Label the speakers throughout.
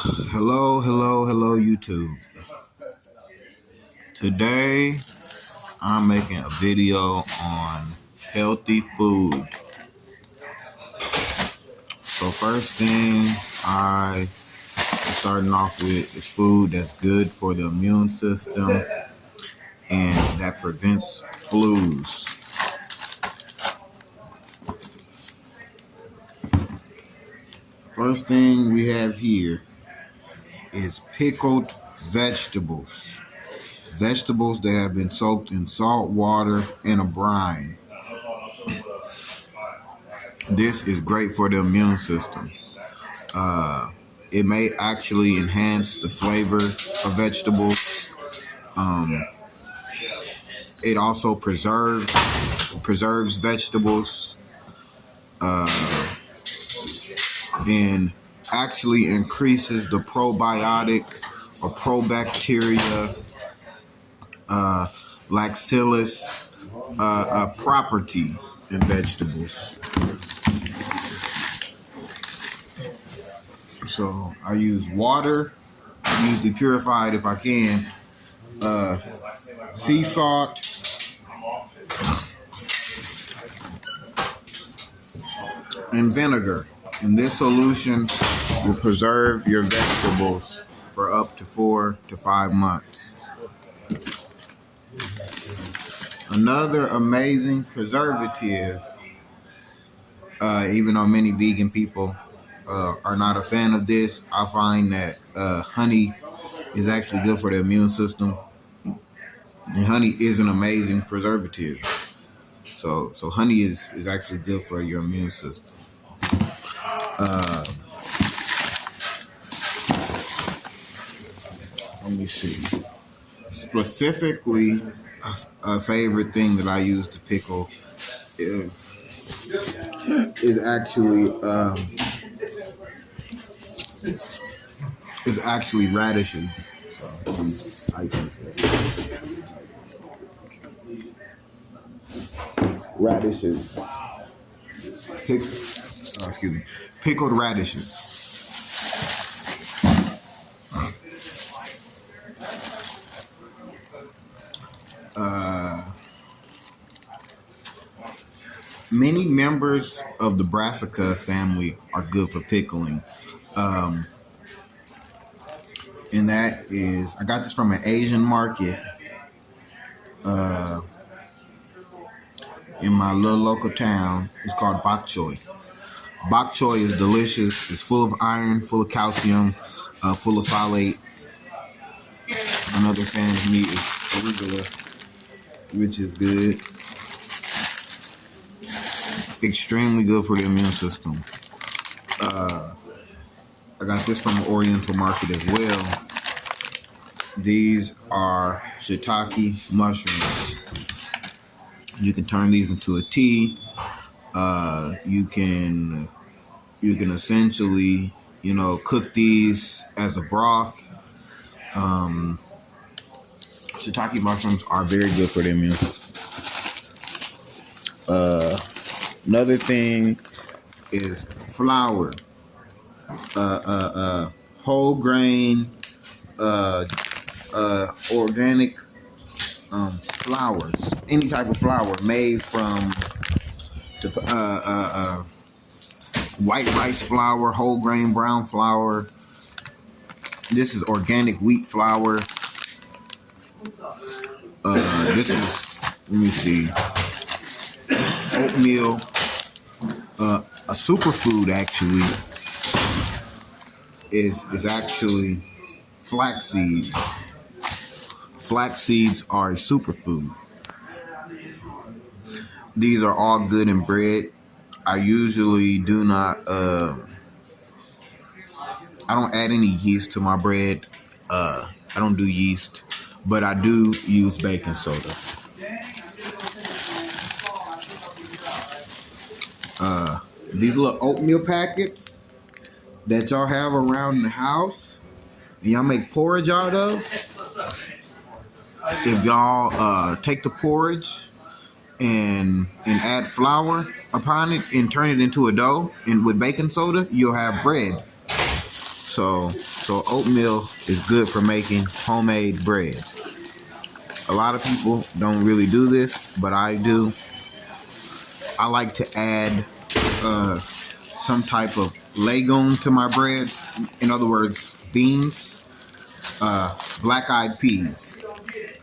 Speaker 1: Hello, YouTube. Today, I'm making a video on healthy food. So first thing I'm starting off with is food that's good for the immune system and that prevents flus. First thing we have here is pickled vegetables. Vegetables that have been soaked in salt water and a brine. This is great for the immune system. It may actually enhance the flavor of vegetables. It also preserves vegetables and actually increases the probiotic or probacteria lactobacillus property in vegetables. So I use water, usually purified if I can, sea salt, and vinegar. And this solution will preserve your vegetables for up to 4 to 5 months. Another amazing preservative, even though many vegan people are not a fan of this, I find that honey is actually good for the immune system. And honey is an amazing preservative. So honey is actually good for your immune system. Let me see. Specifically, a favorite thing that I use to pickle is actually radishes. So I use radishes. Pickled radishes. Many members of the brassica family are good for pickling. And that is, I got this from an Asian market in my little local town. It's called bok choy. Bok choy is delicious. It's full of iron, full of calcium, full of folate. Another fan of meat is arugula, which is good. Extremely good for the immune system. I got this from the Oriental market as well. These are shiitake mushrooms. You can turn these into a tea. You can essentially, cook these as a broth. Shiitake mushrooms are very good for the immune system. Another thing is flour. Whole grain, organic flours. Any type of flour made from white rice flour, whole grain brown flour. This is organic wheat flour. This is, let me see, oatmeal. A superfood actually is actually flax seeds. Flax seeds are a superfood. These are all good in bread. I usually do not. I don't add any yeast to my bread. I don't do yeast, but I do use baking soda. These little oatmeal packets that y'all have around the house and y'all make porridge out of, if y'all take the porridge and add flour upon it and turn it into a dough and with baking soda, you'll have bread. So oatmeal is good for making homemade bread. A lot of people don't really do this, but I do. I like to add some type of legume to my breads. In other words, beans, black-eyed peas.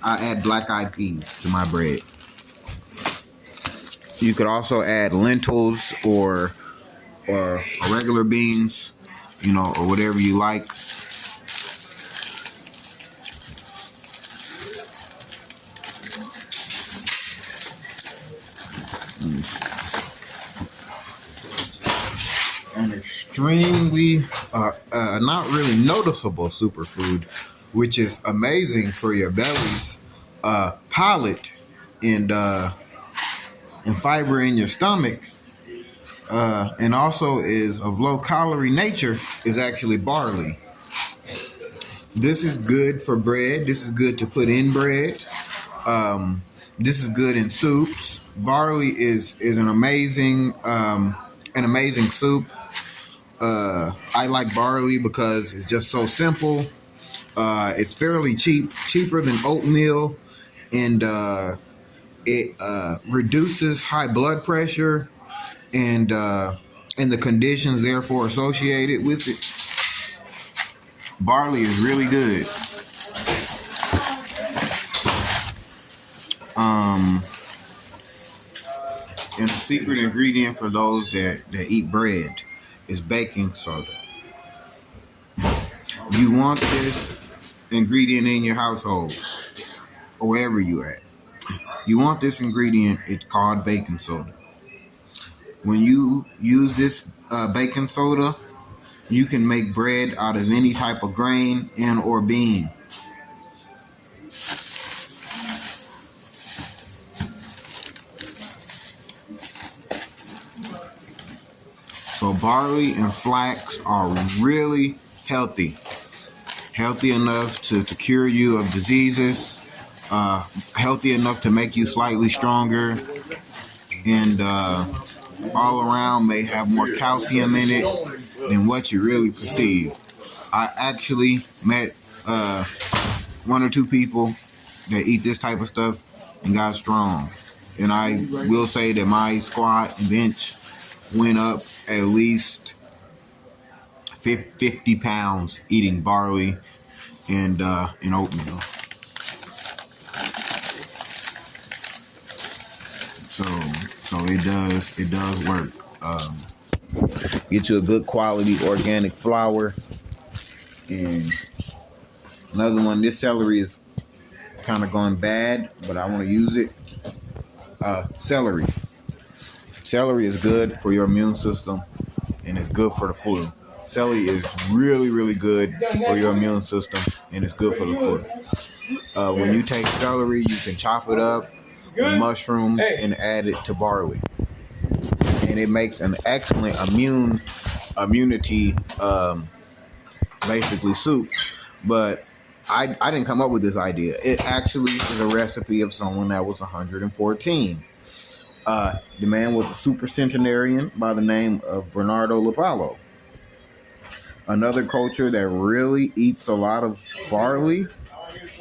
Speaker 1: I add black-eyed peas to my bread. You could also add lentils or regular beans, or whatever you like. An extremely, not really noticeable superfood, which is amazing for your belly's palate and fiber in your stomach, and also is of low calorie nature, is actually barley. This is good for bread. This is good to put in bread. This is good in soups. Barley is an amazing soup. I like barley because it's just so simple. It's fairly cheaper than oatmeal, and it reduces high blood pressure and the conditions therefore associated with it. Barley is really good. And a secret ingredient for those that eat bread is baking soda. You want this ingredient in your household, or wherever you at. You want this ingredient. It's called baking soda. When you use this baking soda, you can make bread out of any type of grain and or bean. So barley and flax are really healthy enough to cure you of diseases, healthy enough to make you slightly stronger, and all around may have more calcium in it than what you really perceive. I actually met one or two people that eat this type of stuff and got strong. And I will say that my squat and bench went up at least 50 pounds eating barley and oatmeal. So it does work. Get you a good quality organic flour. And another one, this celery is kind of going bad, but I want to use it. Celery. Celery is good for your immune system, and it's good for the flu. Celery is really, really good for your immune system, and it's good for the flu. When you take celery, you can chop it up with mushrooms and add it to barley, and it makes an excellent immunity basically soup. But I didn't come up with this idea. It actually is a recipe of someone that was 114. The man was a super centenarian by the name of Bernardo Lapallo. Another culture that really eats a lot of barley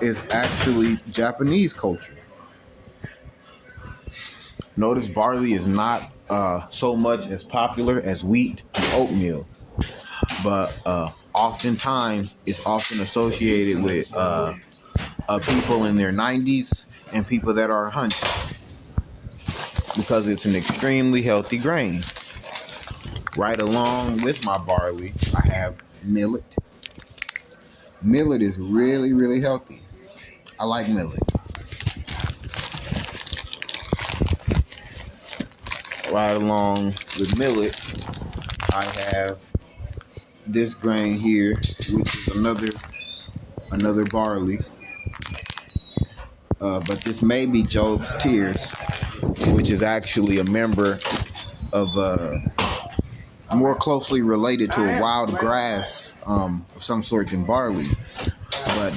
Speaker 1: is actually Japanese culture. Notice barley is not so much as popular as wheat and oatmeal, but oftentimes it's often associated with people in their 90s and people that are 100, because it's an extremely healthy grain. Right along with my barley, I have millet. Millet is really, really healthy. I like millet. Right along with millet, I have this grain here, which is another barley. But this may be Job's Tears, which is actually a member of more closely related to a wild grass of some sort than barley.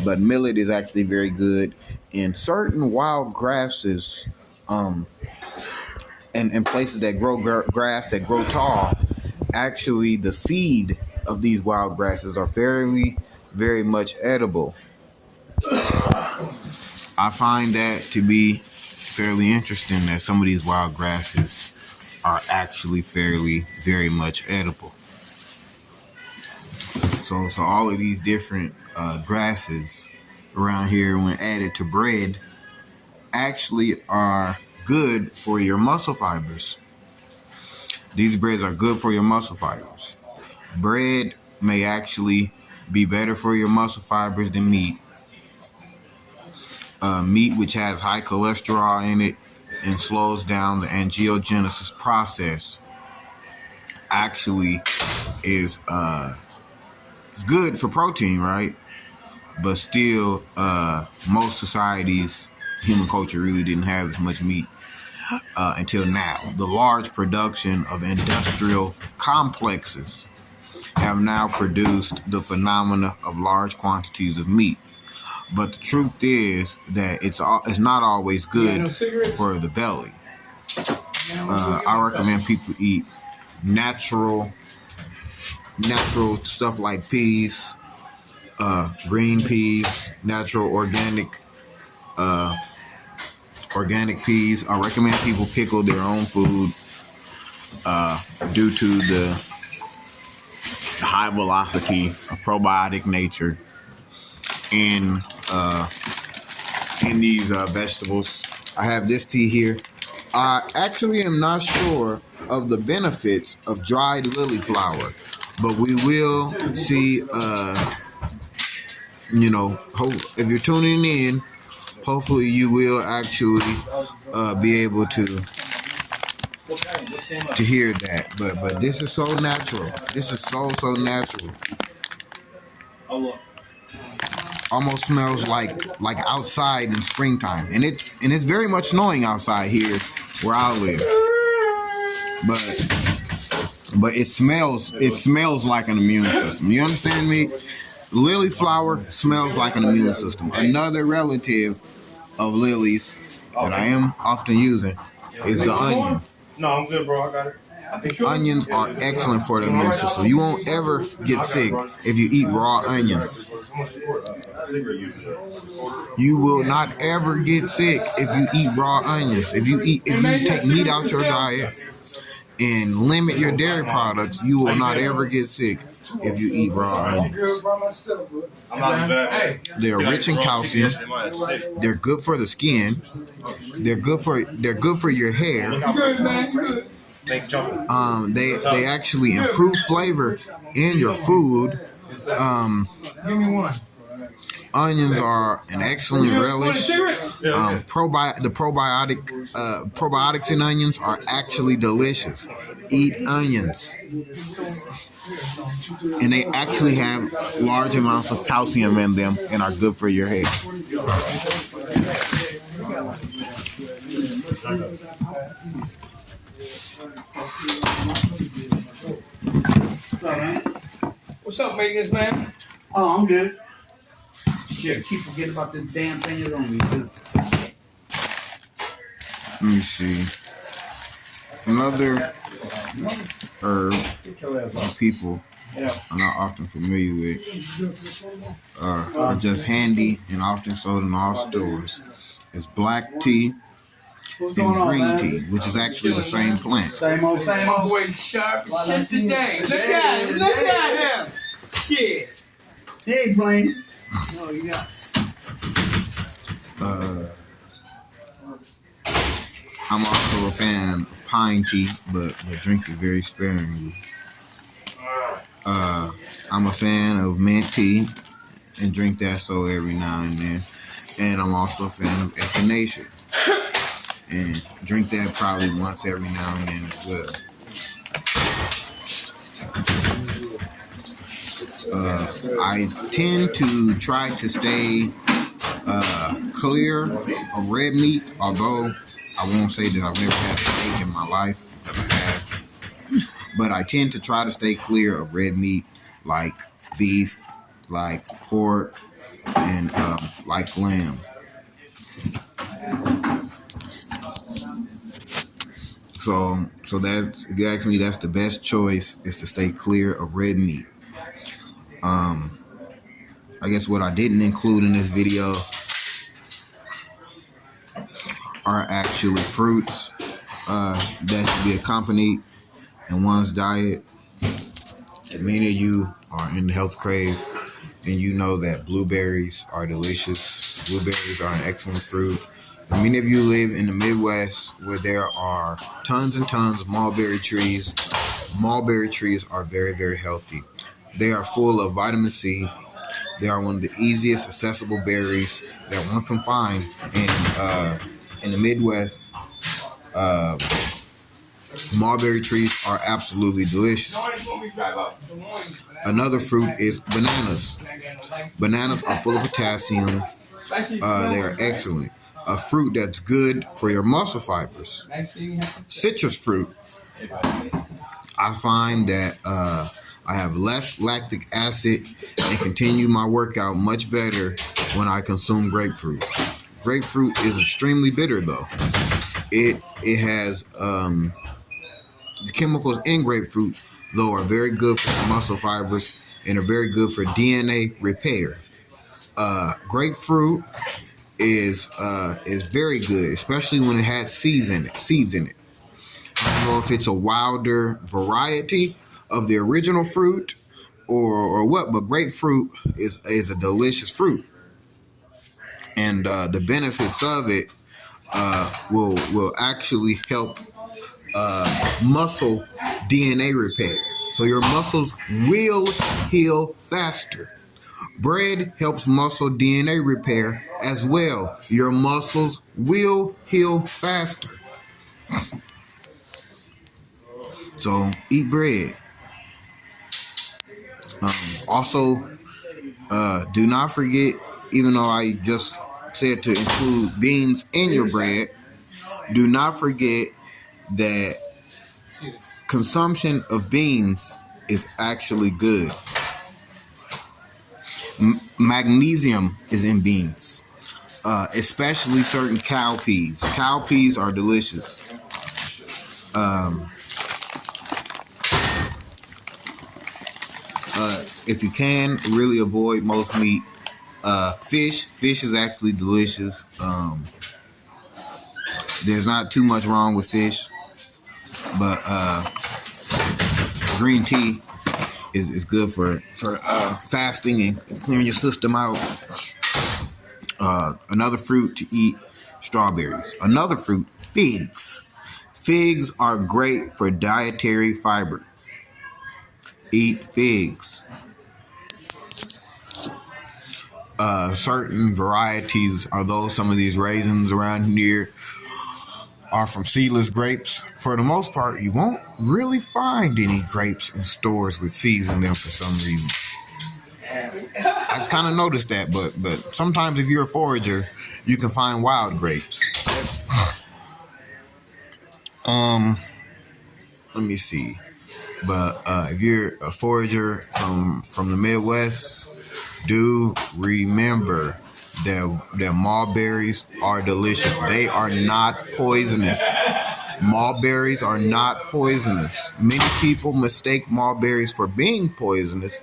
Speaker 1: But millet is actually very good. In certain wild grasses, and places that grow grass that grow tall, actually the seed of these wild grasses are very much edible. I find that to be fairly interesting that some of these wild grasses are actually very much edible. So all of these different grasses around here, when added to bread, actually are good for your muscle fibers. These breads are good for your muscle fibers. Bread may actually be better for your muscle fibers than meat. Meat, which has high cholesterol in it and slows down the angiogenesis process, actually is it's good for protein, right? But still, most societies, human culture really didn't have as much meat until now. The large production of industrial complexes have now produced the phenomena of large quantities of meat. But the truth is that it's not always good for the belly. I recommend people eat natural stuff like peas, green peas, natural organic peas. I recommend people pickle their own food due to the high velocity of probiotic nature in these vegetables. I have this tea here. I actually am not sure of the benefits of dried lily flower, but we will see. If you're tuning in, hopefully you will actually be able to hear that. But this is so natural. This is so natural. Almost smells like outside in springtime, and it's very much snowing outside here where I live. But it smells like an immune system. You understand me? Lily flower smells like an immune system. Another relative of lilies that I am often using is the onion.
Speaker 2: No, I'm good, bro. I got it.
Speaker 1: Onions are excellent for the immune system. You won't ever get sick if you eat raw onions. You will not ever get sick if you eat raw onions. If you take meat out your diet and limit your dairy products, you will not ever get sick if you eat raw onions. They're rich in calcium. They're good for the skin. They're good for your hair. They actually improve flavor in your food. Onions are an excellent relish. Probiotics in onions are actually delicious. Eat onions. And they actually have large amounts of calcium in them and are good for your hair.
Speaker 3: What's up, maintenance man?
Speaker 4: Oh, I'm good. Shit, keep forgetting about this damn thing that's on me, too.
Speaker 1: Let me see. Another herb that people are not often familiar with are just handy and often sold in all stores. It's black tea and green tea, which is actually the same plant.
Speaker 4: Same old.
Speaker 3: Boy, sharp as shit today. Look at him. Shit.
Speaker 4: He ain't playing. No, you got.
Speaker 1: I'm also a fan of pine tea, but drink it very sparingly. I'm a fan of mint tea and drink that so every now and then. And I'm also a fan of echinacea and drink that probably once every now and then as well. I tend to try to stay clear of red meat, although I won't say that I've never had steak in my life, because I have. But I tend to try to stay clear of red meat like beef, like pork, and like lamb. So that's, if you ask me, that's the best choice, is to stay clear of red meat. I guess what I didn't include in this video are actually fruits that should be accompanied in one's diet. And many of you are in the health crave, and you know that blueberries are delicious. Blueberries are an excellent fruit. And many of you live in the Midwest where there are tons and tons of mulberry trees. Mulberry trees are very, very healthy. They are full of vitamin C. They are one of the easiest accessible berries that one can find in the Midwest. Mulberry trees are absolutely delicious. Another fruit is bananas. Bananas are full of potassium. They are excellent. A fruit that's good for your muscle fibers. Citrus fruit. I find that I have less lactic acid and continue my workout much better when I consume grapefruit. Grapefruit is extremely bitter though. It has the chemicals in grapefruit though are very good for the muscle fibers and are very good for DNA repair. Grapefruit is very good, especially when it has seeds in it. I don't know if it's a wilder variety of the original fruit or what, but grapefruit is a delicious fruit, and the benefits of it will actually help muscle DNA repair, so your muscles will heal faster. Bread helps muscle DNA repair as well. Your muscles will heal faster. So eat bread. Also, do not forget, even though I just said to include beans in your bread, do not forget that consumption of beans is actually good. Magnesium is in beans, especially certain cowpeas. Cowpeas are delicious. If you can, really avoid most meat. Fish is actually delicious. There's not too much wrong with fish, but green tea is good for fasting and clearing your system out. Another fruit to eat, strawberries. Another fruit, figs. Figs are great for dietary fiber. Eat figs. Certain varieties, although some of these raisins around here are from seedless grapes, for the most part, you won't really find any grapes in stores with seeds in them for some reason. I just kind of noticed that, but sometimes if you're a forager, you can find wild grapes. Let me see. But if you're a forager from the Midwest, do remember that mulberries are delicious. They are not poisonous. Mulberries are not poisonous. Many people mistake mulberries for being poisonous,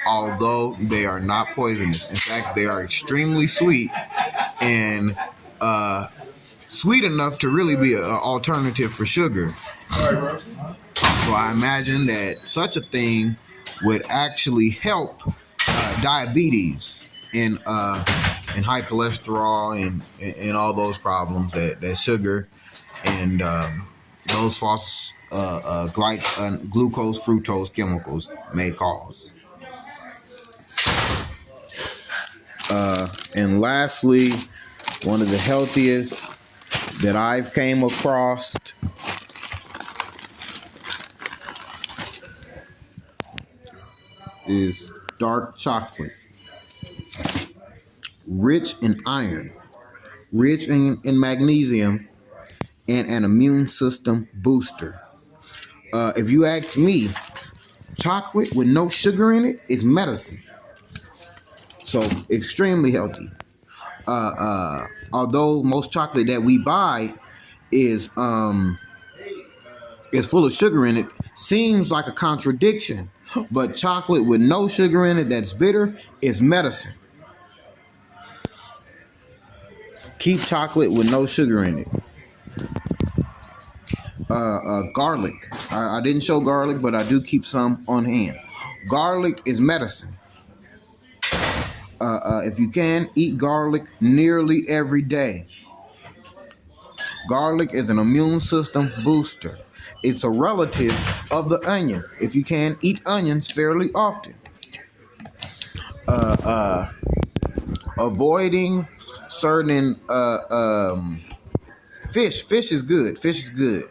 Speaker 1: although they are not poisonous. In fact, they are extremely sweet and sweet enough to really be an alternative for sugar. So I imagine that such a thing would actually help diabetes and high cholesterol and all those problems that sugar and those false glucose fructose chemicals may cause. And lastly, one of the healthiest that I've came across is dark chocolate. Rich in iron, rich in magnesium, and an immune system booster. If you ask me, chocolate with no sugar in it is medicine. So extremely healthy. Although most chocolate that we buy is full of sugar in it, seems like a contradiction. But chocolate with no sugar in it that's bitter is medicine. Keep chocolate with no sugar in it. Garlic. I didn't show garlic, but I do keep some on hand. Garlic is medicine. If you can, eat garlic nearly every day. Garlic is an immune system booster. It's a relative of the onion. If you can, eat onions fairly often. Avoiding certain fish. Fish is good. Fish is good,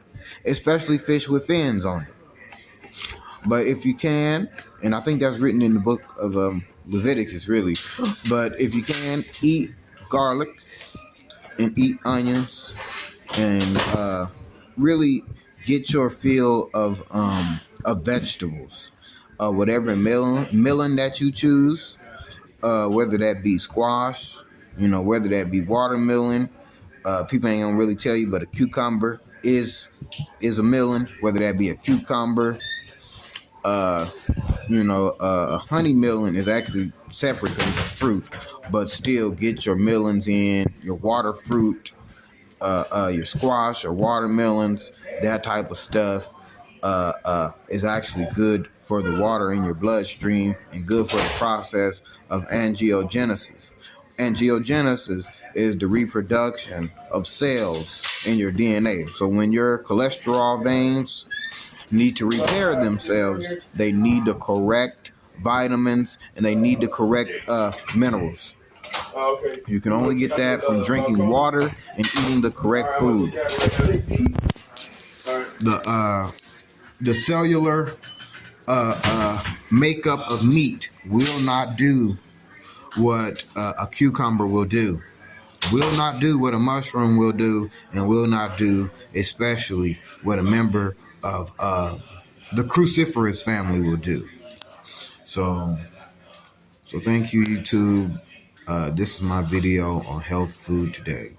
Speaker 1: especially fish with fins on it. But if you can, and I think that's written in the book of Leviticus, really. But if you can, eat garlic and eat onions, and really get your fill of vegetables, whatever milling that you choose, whether that be squash, whether that be watermelon. People ain't gonna really tell you, but a cucumber is a melon, whether that be a cucumber. A honey melon is actually separate because it's fruit, but still get your melons in, your water fruit, your squash or watermelons, that type of stuff is actually good for the water in your bloodstream and good for the process of angiogenesis. Angiogenesis is the reproduction of cells in your DNA. So when your cholesterol veins need to repair themselves, they need the correct vitamins and they need the correct minerals. You can only get that from drinking water and eating the correct food. The cellular makeup of meat will not do what a cucumber will do, will not do what a mushroom will do, and will not do especially what a member of the cruciferous family will do. So thank you, YouTube. This is my video on health food today.